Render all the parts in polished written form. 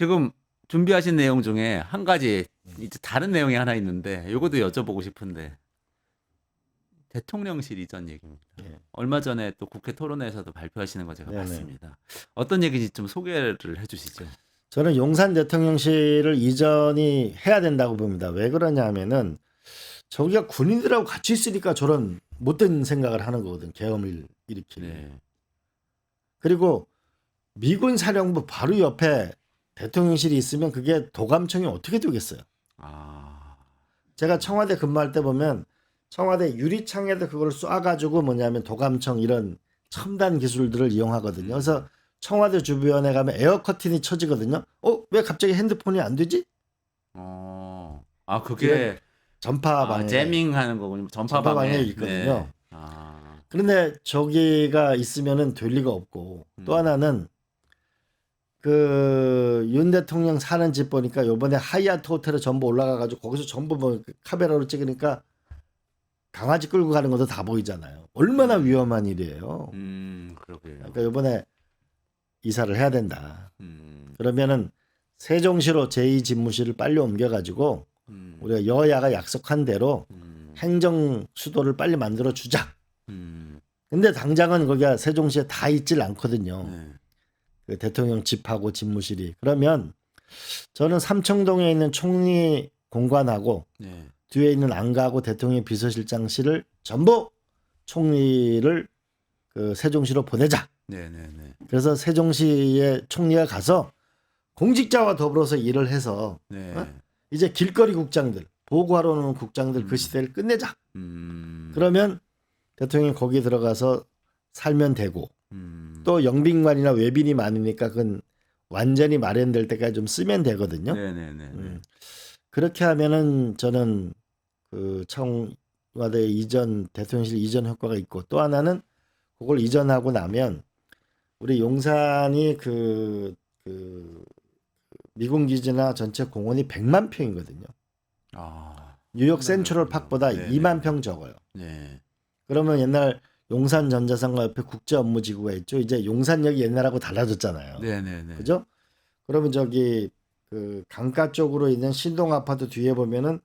지금 준비하신 내용 중에 한 가지 이제 다른 내용이 하나 있는데 요것도 여쭤보고 싶은데 대통령실 이전 얘기입니다. 예. 얼마 전에 또 국회 토론회에서도 발표하시는 거 제가 네네. 봤습니다. 어떤 얘기인지 좀 소개를 해주시죠. 저는 용산 대통령실을 이전이 해야 된다고 봅니다. 왜 그러냐 하면은 저기가 군인들하고 같이 있으니까 저런 못된 생각을 하는 거거든. 계엄을 일으키는. 네. 그리고 미군 사령부 바로 옆에 대통령실이 있으면 그게 도감청이 어떻게 되겠어요? 아, 제가 청와대 근무할 때 보면 청와대 유리창에도 그걸 쏴가지고 뭐냐면 도감청 이런 첨단 기술들을 이용하거든요. 그래서 청와대 주변에 가면 에어 커튼이 쳐지거든요. 왜 갑자기 핸드폰이 안 되지? 그게 전파 방해. 재밍하는 거군요. 전파 방해 있거든요. 네. 그런데 저기가 있으면은 될 리가 없고 또 하나는 그 윤 대통령 사는 집 보니까 요번에 하이아트 호텔에 전부 올라가가지고 거기서 전부 뭐 카메라로 찍으니까 강아지 끌고 가는 것도 다 보이잖아요. 얼마나 위험한 일이에요. 그러게요. 그러니까 요번에 이사를 해야 된다. 음, 그러면은 세종시로 제2집무실을 빨리 옮겨가지고 우리가 여야가 약속한 대로 행정 수도를 빨리 만들어 주자. 근데 당장은 거기가 세종시에 다 있질 않거든요. 네. 그 대통령 집하고 집무실이. 그러면 저는 삼청동에 있는 총리 공관하고 네. 뒤에 있는 안가하고 대통령 비서실장실을 전부 총리를 그 세종시로 보내자. 네네네. 그래서 세종시에 총리가 가서 공직자와 더불어서 일을 해서 네. 이제 길거리 국장들 보고하러 오는 국장들 그 시대를 끝내자. 그러면 대통령이 거기 들어가서 살면 되고 또 영빈관이나 외빈이 많으니까 그건 완전히 마련될 때까지 좀 쓰면 되거든요. 네네네. 그렇게 하면은 저는 그 청와대 이전 대통령실 이전 효과가 있고 또 하나는 그걸 이전하고 나면 우리 용산이 그 미군 기지나 전체 공원이 100만 평이거든요. 뉴욕 센트럴 파크보다 네네. 2만 평 적어요. 네. 그러면 옛날 용산 전자상가 옆에 국제 업무지구가 있죠. 이제 용산역이 옛날하고 달라졌잖아요. 네네네. 그죠? 그러면 저기 그 강가 쪽으로 있는 신동 아파트 뒤에 보면은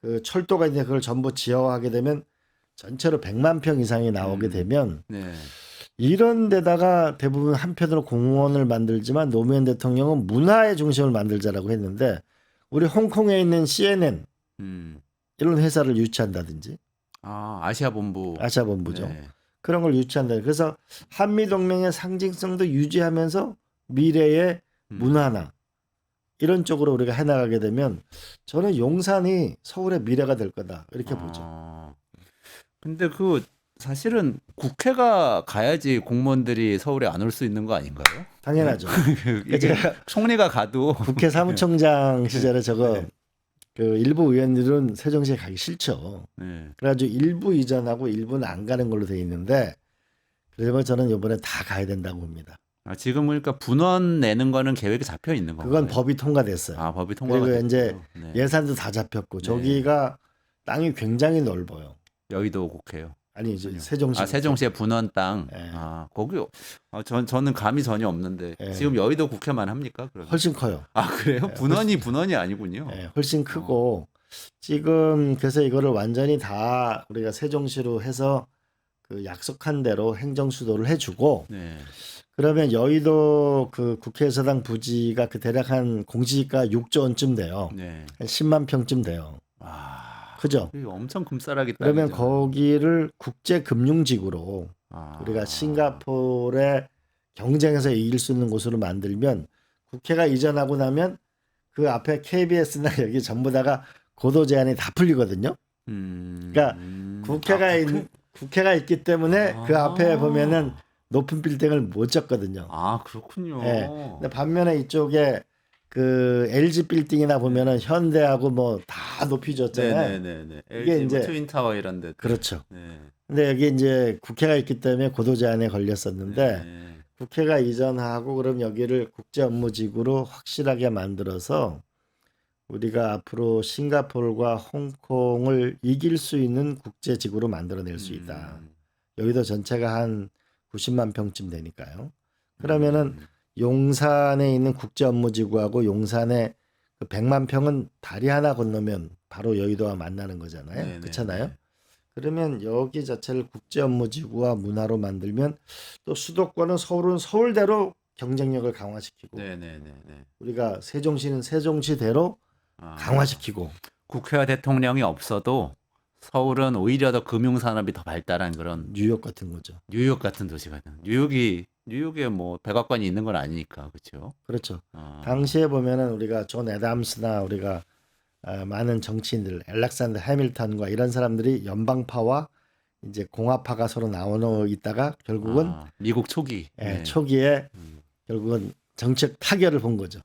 그 철도가 있는데 그걸 전부 지하화하게 되면 전체로 100만 평 이상이 나오게 되면 네. 이런 데다가 대부분 한편으로 공원을 만들지만 노무현 대통령은 문화의 중심을 만들자라고 했는데 우리 홍콩에 있는 CNN 이런 회사를 유치한다든지 아시아 본부. 아시아본부죠. 네. 그런 걸 유치한다. 그래서 한미동맹의 상징성도 유지하면서 미래의 문화나 이런 쪽으로 우리가 해나가게 되면 저는 용산이 서울의 미래가 될 거다 이렇게 보죠. 근데 그 사실은 국회가 가야지 공무원들이 서울에 안 올 수 있는 거 아닌가요? 당연하죠. 이게 제가 총리가 가도 국회 사무총장 시절에 저거 네. 그 일부 의원들은 세종시에 가기 싫죠. 네. 그래가지고 일부 이전하고 일부는 안 가는 걸로 돼 있는데 그래서 저는 이번에 다 가야 된다고 봅니다. 지금 그러니까 분원 내는 거는 계획이 잡혀 있는 건가요? 그건 법이 통과됐어요. 법이 통과가 그리고 이제 됐고요. 네. 예산도 다 잡혔고 저기가 땅이 굉장히 넓어요. 여의도 국회요. 아니 이제 세종시. 세종시의 분원 땅. 네. 거기 저는 감이 전혀 없는데 네. 지금 여의도 국회만 합니까? 그러면? 훨씬 커요. 그래요? 네, 분원이 아니군요. 네, 훨씬 크고 지금 그래서 이거를 완전히 다 우리가 세종시로 해서 그 약속한 대로 행정 수도를 해주고 네. 그러면 여의도 그 국회의사당 부지가 그 대략 한 공시지가 6조 원쯤 돼요. 네. 한 10만 평쯤 돼요. 그죠? 이거 엄청 금싸라기 그러면 땅이죠. 거기를 국제금융지구로 우리가 싱가포르의 경쟁에서 이길 수 있는 곳으로 만들면 국회가 이전하고 나면 그 앞에 KBS나 여기 전부 다가 고도 제한이 다 풀리거든요. 그러니까 국회가 있기 때문에 그 앞에 보면은 높은 빌딩을 못 짓거든요. 그렇군요. 네. 근데 반면에 이쪽에 그 LG 빌딩이나 보면은 현대하고 뭐 다 높이 졌잖아요. 네네네. 이게 LG 이제 트윈타워 이런 데. 그렇죠. 네. 근데 여기 이제 국회가 있기 때문에 고도 제한에 걸렸었는데 국회가 이전하고 그럼 여기를 국제 업무지구로 확실하게 만들어서 우리가 앞으로 싱가포르와 홍콩을 이길 수 있는 국제지구로 만들어낼 수 있다. 여기도 전체가 한 90만 평쯤 되니까요. 그러면은 용산에 있는 국제업무지구하고 용산에 그 100만 평은 다리 하나 건너면 바로 여의도와 만나는 거잖아요. 네네네. 그렇잖아요. 그러면 여기 자체를 국제업무지구와 문화로 만들면 또 수도권은 서울은 서울대로 경쟁력을 강화시키고 네네네. 우리가 세종시는 세종시대로 아, 강화시키고 국회와 대통령이 없어도 서울은 오히려 더 금융산업이 더 발달한 그런 뉴욕 같은 거죠. 뉴욕 같은 도시가 뉴욕에 뭐 백악관이 있는 건 아니니까 그렇죠. 그렇죠. 아, 당시에 보면은 우리가 존 애담스나 우리가 많은 정치인들, 알렉산더 해밀턴과 이런 사람들이 연방파와 이제 공화파가 서로 나눠 있다가 결국은 미국 초기. 네. 초기에 결국은 정책 타결을 본 거죠.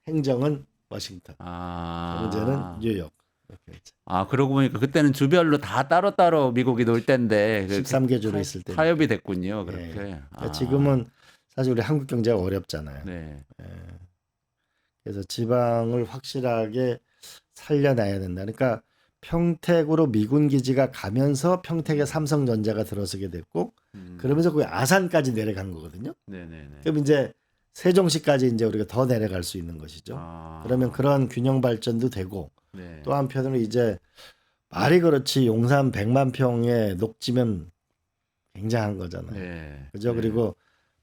행정은 워싱턴, 경제는 뉴욕. 이렇게 했죠. 그러고 보니까 그때는 주별로 다 따로따로 미국이 놀 때인데 13개 주로 있을 때 타협이 됐군요. 그렇게. 그러니까 지금은 사실 우리 한국 경제가 어렵잖아요. 네. 그래서 지방을 확실하게 살려놔야 된다. 그러니까 평택으로 미군 기지가 가면서 평택에 삼성전자가 들어서게 됐고 그러면서 그 아산까지 내려간 거거든요. 네네네. 그럼 이제 세종시까지 이제 우리가 더 내려갈 수 있는 것이죠. 그러면 그런 균형 발전도 되고 네. 또 한편으로 이제 말이 그렇지 용산 100만 평에 녹지면 굉장한 거잖아요. 네. 그죠? 네. 그리고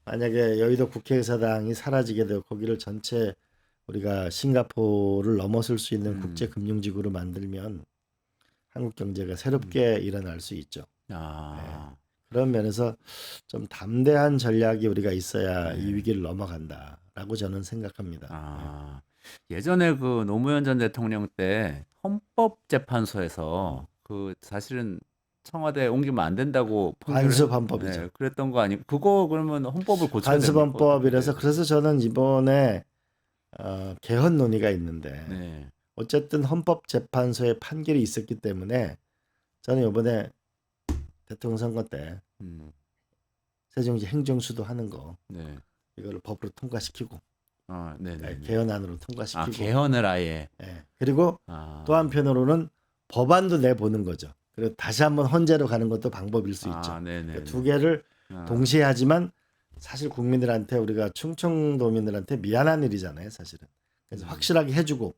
만약에 여의도 국회의사당이 사라지게 되고 거기를 전체 우리가 싱가포르를 넘어설 수 있는 국제 금융지구로 만들면 한국 경제가 새롭게 일어날 수 있죠. 그런 면에서 좀 담대한 전략이 우리가 있어야 이 위기를 넘어간다라고 저는 생각합니다. 예전에 그 노무현 전 대통령 때 헌법재판소에서 그 사실은 청와대에 옮기면 안 된다고 관습헌법이죠. 네, 그랬던 거 아니고 그거 그러면 헌법을 고쳐야 됩니까? 관습헌법이라서 그래서 저는 이번에 개헌 논의가 있는데 네. 어쨌든 헌법재판소의 판결이 있었기 때문에 저는 이번에 대통령 선거 때 세종시 행정수도 하는 거 네. 이거를 법으로 통과시키고 네네. 개헌안으로 통과시키고 개헌을 아예. 그리고 또 한편으로는 법안도 내보는 거죠. 그리고 다시 한번 헌재로 가는 것도 방법일 수 있죠. 그러니까 두 개를 동시에 하지만 사실 국민들한테 우리가 충청도민들한테 미안한 일이잖아요, 사실은. 그래서 확실하게 해주고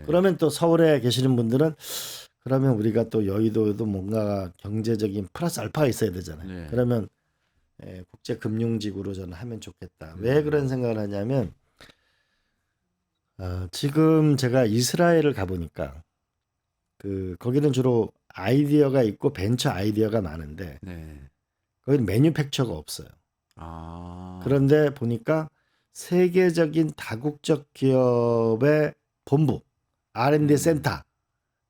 그러면 또 서울에 계시는 분들은 그러면 우리가 또 여의도에도 뭔가 경제적인 플러스 알파가 있어야 되잖아요. 그러면 국제 금융지구로 저는 하면 좋겠다. 왜 그런 생각을 하냐면 지금 제가 이스라엘을 가보니까 거기는 주로 아이디어가 있고 벤처 아이디어가 많은데 거기는 매뉴팩처가 없어요. 그런데 보니까 세계적인 다국적 기업의 본부 R&D 센터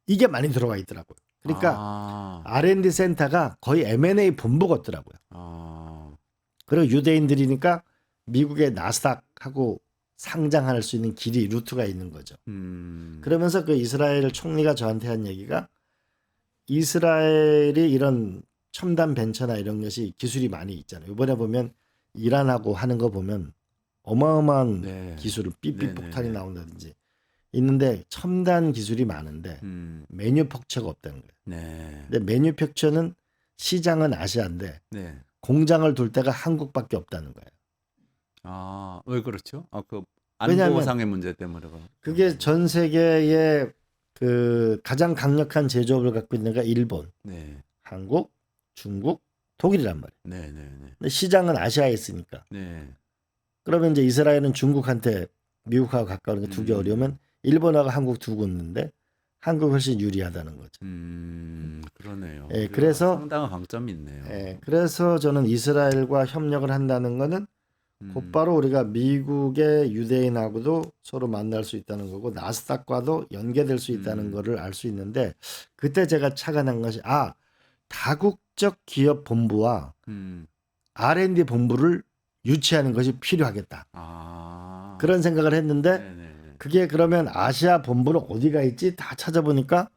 이게 많이 들어가 있더라고요. 그러니까 R&D 센터가 거의 M&A 본부 같더라고요. 그리고 유대인들이니까 미국의 나스닥하고 상장할 수 있는 길이 루트가 있는 거죠. 그러면서 그 이스라엘 총리가 저한테 한 얘기가 이스라엘이 이런 첨단 벤처나 이런 것이 기술이 많이 있잖아요. 이번에 보면 이란하고 하는 거 보면 어마어마한 기술을 삐삐 폭탄이 나온다든지 있는데 첨단 기술이 많은데 매뉴팩처가 없다는 거예요. 근데 매뉴팩처는 시장은 아시아인데 공장을 둘 데가 한국밖에 없다는 거예요. 왜 그렇죠? 그 안보상의 문제 때문에 그게 전 세계의 그 가장 강력한 제조업을 갖고 있는 데가 일본, 한국, 중국, 독일이란 말이에요. 근데 시장은 아시아에 있으니까. 그러면 이제 이스라엘은 중국한테 미국하고 가까운 게 두 개 어려우면 일본하고 한국 두고 있는데 한국 훨씬 유리하다는 거죠. 그러네요. 그래서 상당한 강점이 있네요. 그래서 저는 이스라엘과 협력을 한다는 거는 곧바로 우리가 미국의 유대인하고도 서로 만날 수 있다는 거고 나스닥과도 연계될 수 있다는 거를 알 수 있는데 그때 제가 착안한 것이 다국적 기업 본부와 R&D 본부를 유치하는 것이 필요하겠다. 그런 생각을 했는데 그게 그러면 아시아 본부는 어디가 있지? 다 찾아보니까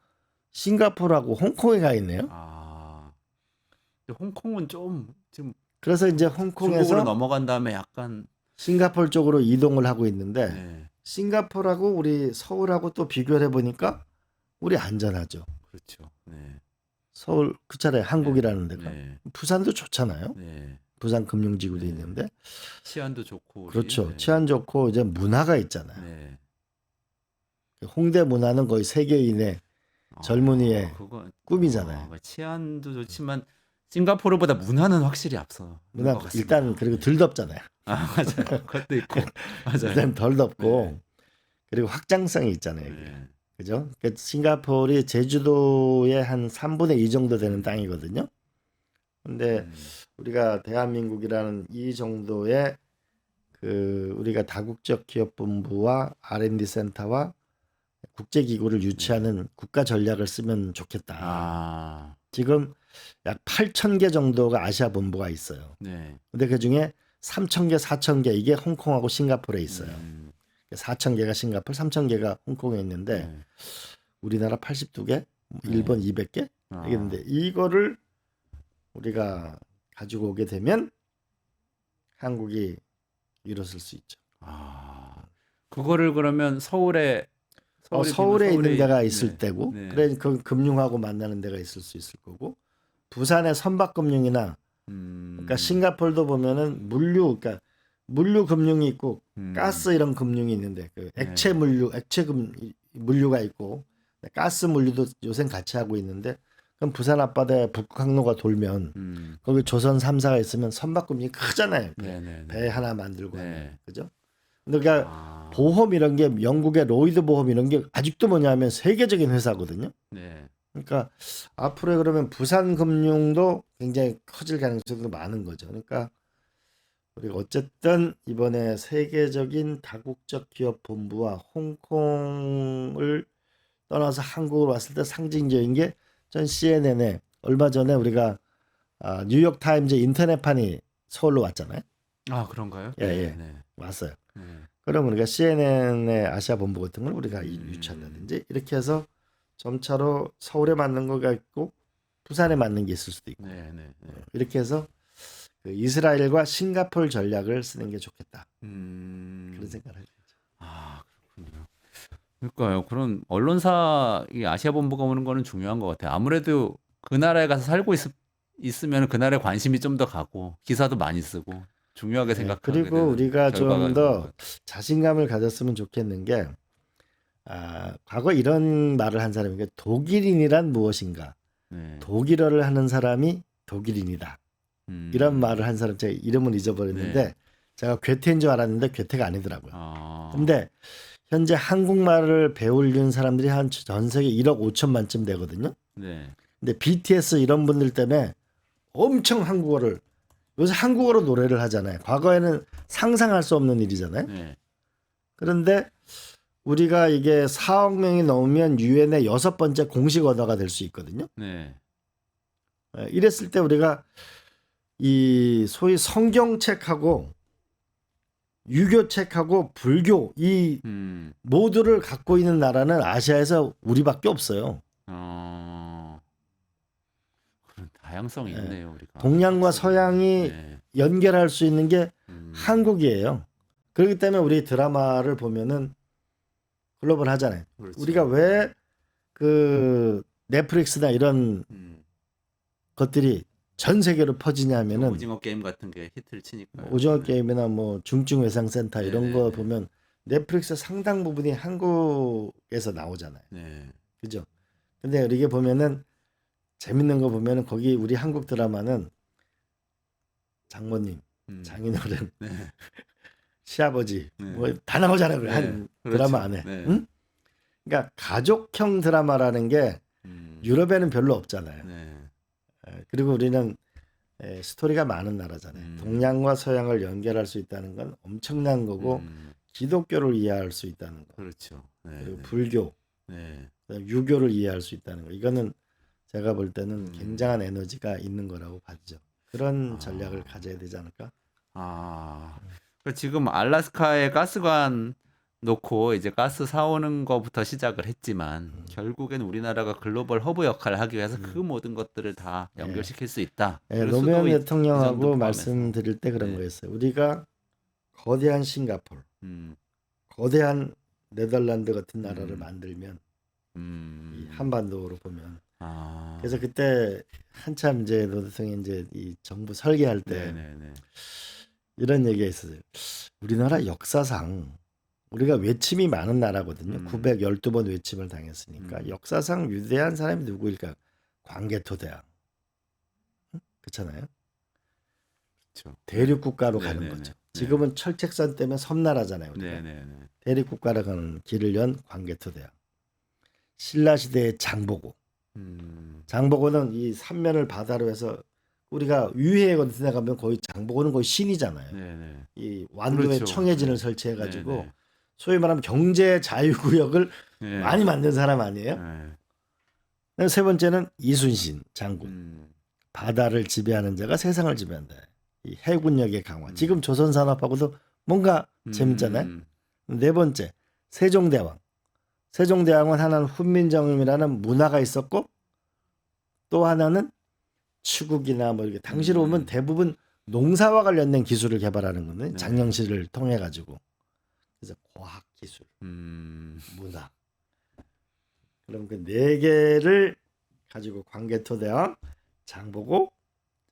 싱가포르하고 홍콩에 가 있네요. 홍콩은 좀 지금 그래서 이제 홍콩에서 중국으로 넘어간 다음에 약간 싱가포르 쪽으로 이동을 하고 있는데 싱가포르하고 우리 서울하고 또 비교를 해보니까 우리 안전하죠. 그렇죠. 서울 그 차례 한국이라는 데가 부산도 좋잖아요. 부산 금융지구도 네. 있는데 치안도 좋고 우리. 그렇죠. 네. 치안 좋고 이제 문화가 있잖아요. 네. 홍대 문화는 거의 세계인의 젊은이의 그거 꿈이잖아요. 치안도 좋지만 싱가포르보다 문화는 확실히 앞서. 문화 것 같습니다. 일단 그리고 네. 덜 덥잖아요. 맞아요. 그것도 있고. 맞아요. 일단 덜 덥고 네. 그리고 확장성이 있잖아요. 이게. 네. 그죠? 그러니까 싱가포르이 제주도의 한 3분의 2 정도 되는 땅이거든요. 근데 우리가 대한민국이라는 이 정도의 그 우리가 다국적 기업본부와 R&D 센터와 국제기구를 유치하는 국가 전략을 쓰면 좋겠다. 지금 약 8,000개 정도가 아시아 본부가 있어요. 네. 근데 그 중에 3,000개, 4,000개 이게 홍콩하고 싱가포르에 있어요. 4,000개가 싱가포르, 3,000개가 홍콩에 있는데 네. 우리나라 82개, 일본 200개 이겠는데 이거를 우리가 가지고 오게 되면 한국이 일어설 수 있죠. 그거를 그러면 서울에 있는 데가 있을 네. 때고 네. 그래 그 금융하고 만나는 데가 있을 수 있을 거고 부산의 선박금융이나 그러니까 싱가포르도 보면은 그러니까 물류 금융이 있고 가스 이런 금융이 있는데 그 액체 물류, 물류가 있고 가스 물류도 요새 같이 하고 있는데 그럼 부산 앞바다에 북극 항로가 돌면 거기 조선 3사가 있으면 선박금융이 크잖아요. 배 하나 만들고 하면 그죠? 근데 그러니까 보험 이런 게 영국의 로이드 보험 이런 게 아직도 뭐냐면 세계적인 회사거든요. 그러니까 앞으로 그러면 부산 금융도 굉장히 커질 가능성도 많은 거죠. 그러니까 우리가 어쨌든 이번에 세계적인 다국적 기업 본부와 홍콩을 떠나서 한국으로 왔을 때 상징적인 게 전 CNN에 얼마 전에 우리가 뉴욕 타임즈 인터넷판이 서울로 왔잖아요. 그런가요? 예. 왔어요. 그럼 우리가 CNN의 아시아 본부 같은 걸 우리가 유치한다든지 이렇게 해서 점차로 서울에 맞는 거가 있고 부산에 맞는 게 있을 수도 있고 이렇게 해서 그 이스라엘과 싱가포르 전략을 쓰는 게 좋겠다. 그런 생각을 하죠. 그렇군요. 그러니까요. 그런 언론사 이 아시아 본부가 오는 거는 중요한 것 같아요. 아무래도 그 나라에 가서 살고 있으면 그 나라에 관심이 좀 더 가고 기사도 많이 쓰고 중요하게 생각하게 그리고 되는 우리가 좀 결과가 더 자신감을 가졌으면 좋겠는 게 과거 이런 말을 한 사람이 독일인이란 무엇인가? 독일어를 하는 사람이 독일인이다. 이런 말을 한 사람 제가 이름은 잊어버렸는데 제가 괴테인 줄 알았는데 괴테가 아니더라고요. 근데 현재 한국말을 배우는 사람들이 한 전 세계 1억 5천만쯤 되거든요. 근데 BTS 이런 분들 때문에 엄청 한국어를 요새 한국어로 노래를 하잖아요. 과거에는 상상할 수 없는 일이잖아요. 그런데 우리가 이게 4억 명이 넘으면 유엔의 6번째 공식 언어가 될 수 있거든요. 이랬을 때 우리가 이 소위 성경책하고 유교책하고 불교 이 모두를 갖고 있는 나라는 아시아에서 우리밖에 없어요. 그런 다양성이 있네요. 우리가 동양과 서양이 연결할 수 있는 게 한국이에요. 그렇기 때문에 우리 드라마를 보면은 글로벌 하잖아요. 그렇죠. 우리가 왜 그 넷플릭스나 이런 것들이 전 세계로 퍼지냐면은 오징어 게임 같은 게 히트를 치니까. 오징어 게임이나 뭐 중증외상센터 이런 거 보면 넷플릭스 상당 부분이 한국에서 나오잖아요. 그죠? 근데 이게 보면은 재밌는 거 보면은 거기 우리 한국 드라마는 장모님, 장인어른, 시아버지 뭐 다 나오잖아요. 한 드라마 안에. 응? 그러니까 가족형 드라마라는 게 유럽에는 별로 없잖아요. 그리고 우리는 스토리가 많은 나라잖아요. 동양과 서양을 연결할 수 있다는 건 엄청난 거고 기독교를 이해할 수 있다는 거. 그렇죠. 그리고 불교, 유교를 이해할 수 있다는 거. 이거는 제가 볼 때는 굉장한 에너지가 있는 거라고 봤죠. 그런 전략을 가져야 되지 않을까? 지금 알래스카에 가스관 놓고 이제 가스 사오는 거부터 시작을 했지만 결국엔 우리나라가 글로벌 허브 역할을 하기 위해서 그 모든 것들을 다 연결시킬 수 있다. 노무현 대통령하고 말씀드릴 때 그런 거였어요. 우리가 거대한 싱가포르, 거대한 네덜란드 같은 나라를 만들면 이 한반도로 보면 그래서 그때 한참 이제 노대통령이 이제 이 정부 설계할 때 네네네. 이런 얘기가 있었어요. 우리나라 역사상 우리가 외침이 많은 나라거든요. 912번 외침을 당했으니까 역사상 위대한 사람이 누구일까? 광개토대왕. 그렇잖아요. 그렇죠. 대륙 국가로 가는 네네네. 거죠. 네. 지금은 철책선 때문에 섬나라잖아요. 우리가. 네네네. 대륙 국가로 가는 길을 연 광개토대왕. 신라 시대의 장보고. 장보고는 이 삼면을 바다로 해서 우리가 위해에 생각하면 거의 장보고는 거의 신이잖아요. 네네. 이 완도에 그렇죠. 청해진을 네. 설치해가지고 네네. 소위 말하면 경제 자유구역을 네. 많이 만든 사람 아니에요? 네. 세 번째는 이순신 장군. 바다를 지배하는 자가 세상을 지배한다. 이 해군력의 강화. 지금 조선산업하고도 뭔가 재밌잖아요. 네 번째 세종대왕. 세종대왕은 하나는 훈민정음이라는 문화가 있었고 또 하나는 추국이나 뭐 이렇게 당시로 보면 대부분 농사와 관련된 기술을 개발하는 거는 장영실을 통해 가지고 그래서 과학 기술, 문화. 그럼 그 네 개를 가지고 광개토대왕, 장보고,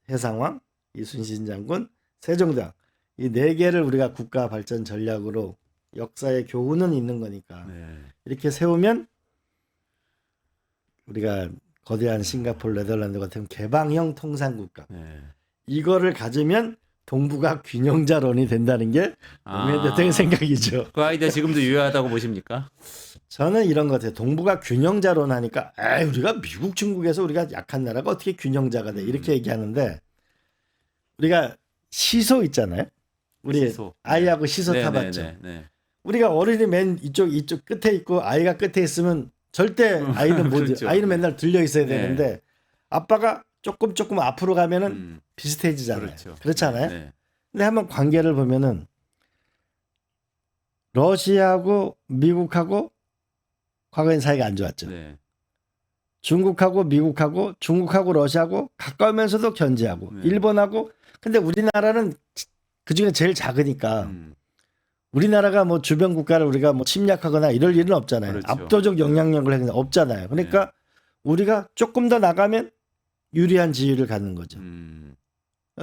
해상왕, 이순신 장군, 세종대왕 이 네 개를 우리가 국가 발전 전략으로 역사의 교훈은 있는 거니까 이렇게 세우면 우리가 거대한 싱가포르, 네덜란드 같은 개방형 통상국가 이거를 가지면 동북아 균형자론이 된다는 게 노무현 대통령 생각이죠. 그 아이디어 지금도 유효하다고 보십니까? 저는 이런 것 같아요. 동북아 균형자론 하니까 우리가 미국, 중국에서 우리가 약한 나라가 어떻게 균형자가 돼 이렇게 얘기하는데 우리가 시소 있잖아요. 우리 시소. 아이하고 시소 타봤죠. 네. 우리가 어른이 맨 이쪽 끝에 있고 아이가 끝에 있으면 절대 아이는 못 그렇죠. 아이는 맨날 들려 있어야 되는데 아빠가 조금 앞으로 가면은 비슷해지잖아요. 그렇잖아요. 근데 한번 관계를 보면은 러시아하고 미국하고 과거엔 사이가 안 좋았죠. 중국하고 미국하고 중국하고 러시아하고 가까우면서도 견제하고 일본하고 근데 우리나라는 그중에 제일 작으니까 우리나라가 뭐 주변 국가를 우리가 뭐 침략하거나 이럴 일은 없잖아요. 그렇죠. 압도적 영향력을 하는 없잖아요. 그러니까 우리가 조금 더 나가면 유리한 지위를 갖는 거죠.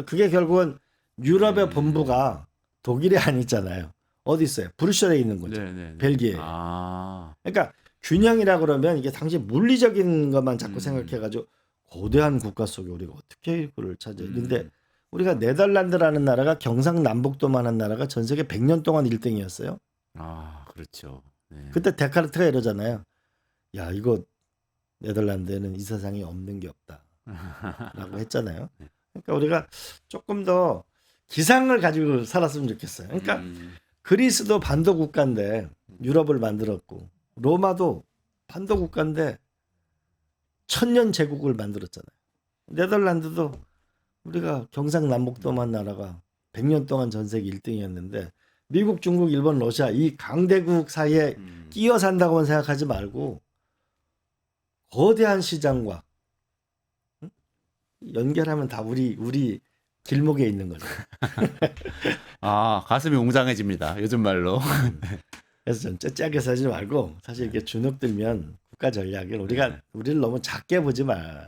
그게 결국은 유럽의 본부가 독일에 안 있잖아요. 어디 있어요? 브뤼셀에 있는 거죠. 벨기에. 그러니까 균형이라 그러면 이게 당시 물리적인 것만 자꾸 생각해가지고 거대한 국가 속에 우리가 어떻게 그걸 차지해? 근데 우리가 네덜란드라는 나라가 경상남북도만한 나라가 전 세계 100년 동안 1등이었어요. 그렇죠. 그때 데카르트가 이러잖아요. 야, 이거 네덜란드에는 이 세상에 없는 게 없다라고 했잖아요. 그러니까 우리가 조금 더 기상을 가지고 살았으면 좋겠어요. 그러니까 그리스도 반도 국가인데 유럽을 만들었고 로마도 반도 국가인데 천년 제국을 만들었잖아요. 네덜란드도 우리가 경상남북도만 나라가 100년 동안 전 세계 1등이었는데 미국, 중국, 일본, 러시아 이 강대국 사이에 끼어 산다고만 생각하지 말고 거대한 시장과 연결하면 다 우리 길목에 있는 거죠. 가슴이 웅장해집니다. 요즘 말로. 그래서 좀 째째하게 사지 말고 사실 이렇게 주눅 들면 국가 전략을 우리를 너무 작게 보지 마.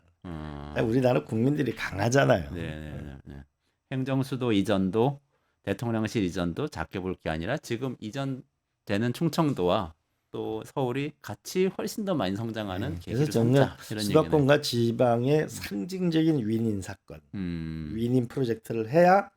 우리나라 국민들이 강하잖아요. 행정수도 이전도 대통령실 이전도 작게 볼 게 아니라 지금 이전되는 충청도와 또 서울이 같이 훨씬 더 많이 성장하는 계기를 삼자. 이런 수도권과 지방의 상징적인 윈인 사건, 윈인 프로젝트를 해야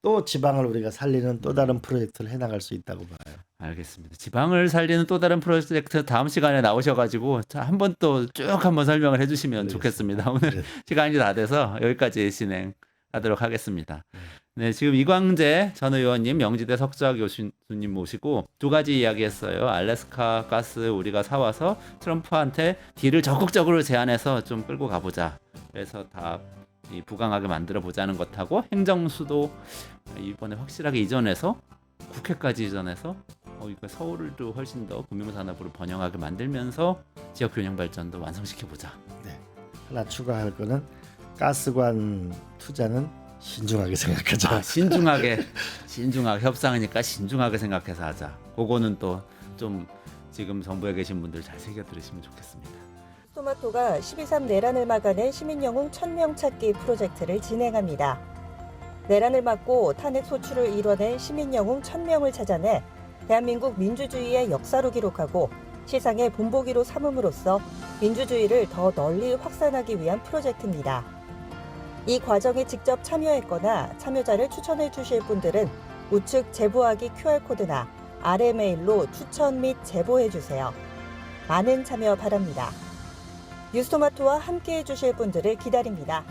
또 지방을 우리가 살리는 또 다른 프로젝트를 해나갈 수 있다고 봐요. 알겠습니다. 지방을 살리는 또 다른 프로젝트 다음 시간에 나오셔가지고 한 번 또 쭉 한번 설명을 해주시면 좋겠습니다. 오늘 시간이 다 돼서 여기까지 진행하도록 하겠습니다. 네, 지금 이광재 전 의원님, 명지대 석좌 교수님 모시고 두 가지 이야기했어요. 알래스카 가스 우리가 사와서 트럼프한테 딜을 적극적으로 제안해서 좀 끌고 가보자. 그래서 다 부강하게 만들어 보자는 것하고 행정수도 이번에 확실하게 이전해서 국회까지 이전해서 이거 서울도 훨씬 더 금융산업으로 번영하게 만들면서 지역 균형 발전도 완성시켜 보자. 네. 하나 추가할 거는 가스관 투자는 신중하게 생각하자. 신중하게 협상이니까 신중하게 생각해서 하자. 그거는 또 좀 지금 정부에 계신 분들 잘 새겨 들으시면 좋겠습니다. 뉴스토마토가 12.3 내란을 막아낸 시민영웅 1000명 찾기 프로젝트를 진행합니다. 내란을 막고 탄핵 소추를 이뤄낸 시민영웅 1000명을 찾아내 대한민국 민주주의의 역사로 기록하고 시상의 본보기로 삼음으로써 민주주의를 더 널리 확산하기 위한 프로젝트입니다. 이 과정에 직접 참여했거나 참여자를 추천해 주실 분들은 우측 제보하기 QR코드나 아래 메일로 추천 및 제보해 주세요. 많은 참여 바랍니다. 뉴스토마토와 함께해 주실 분들을 기다립니다.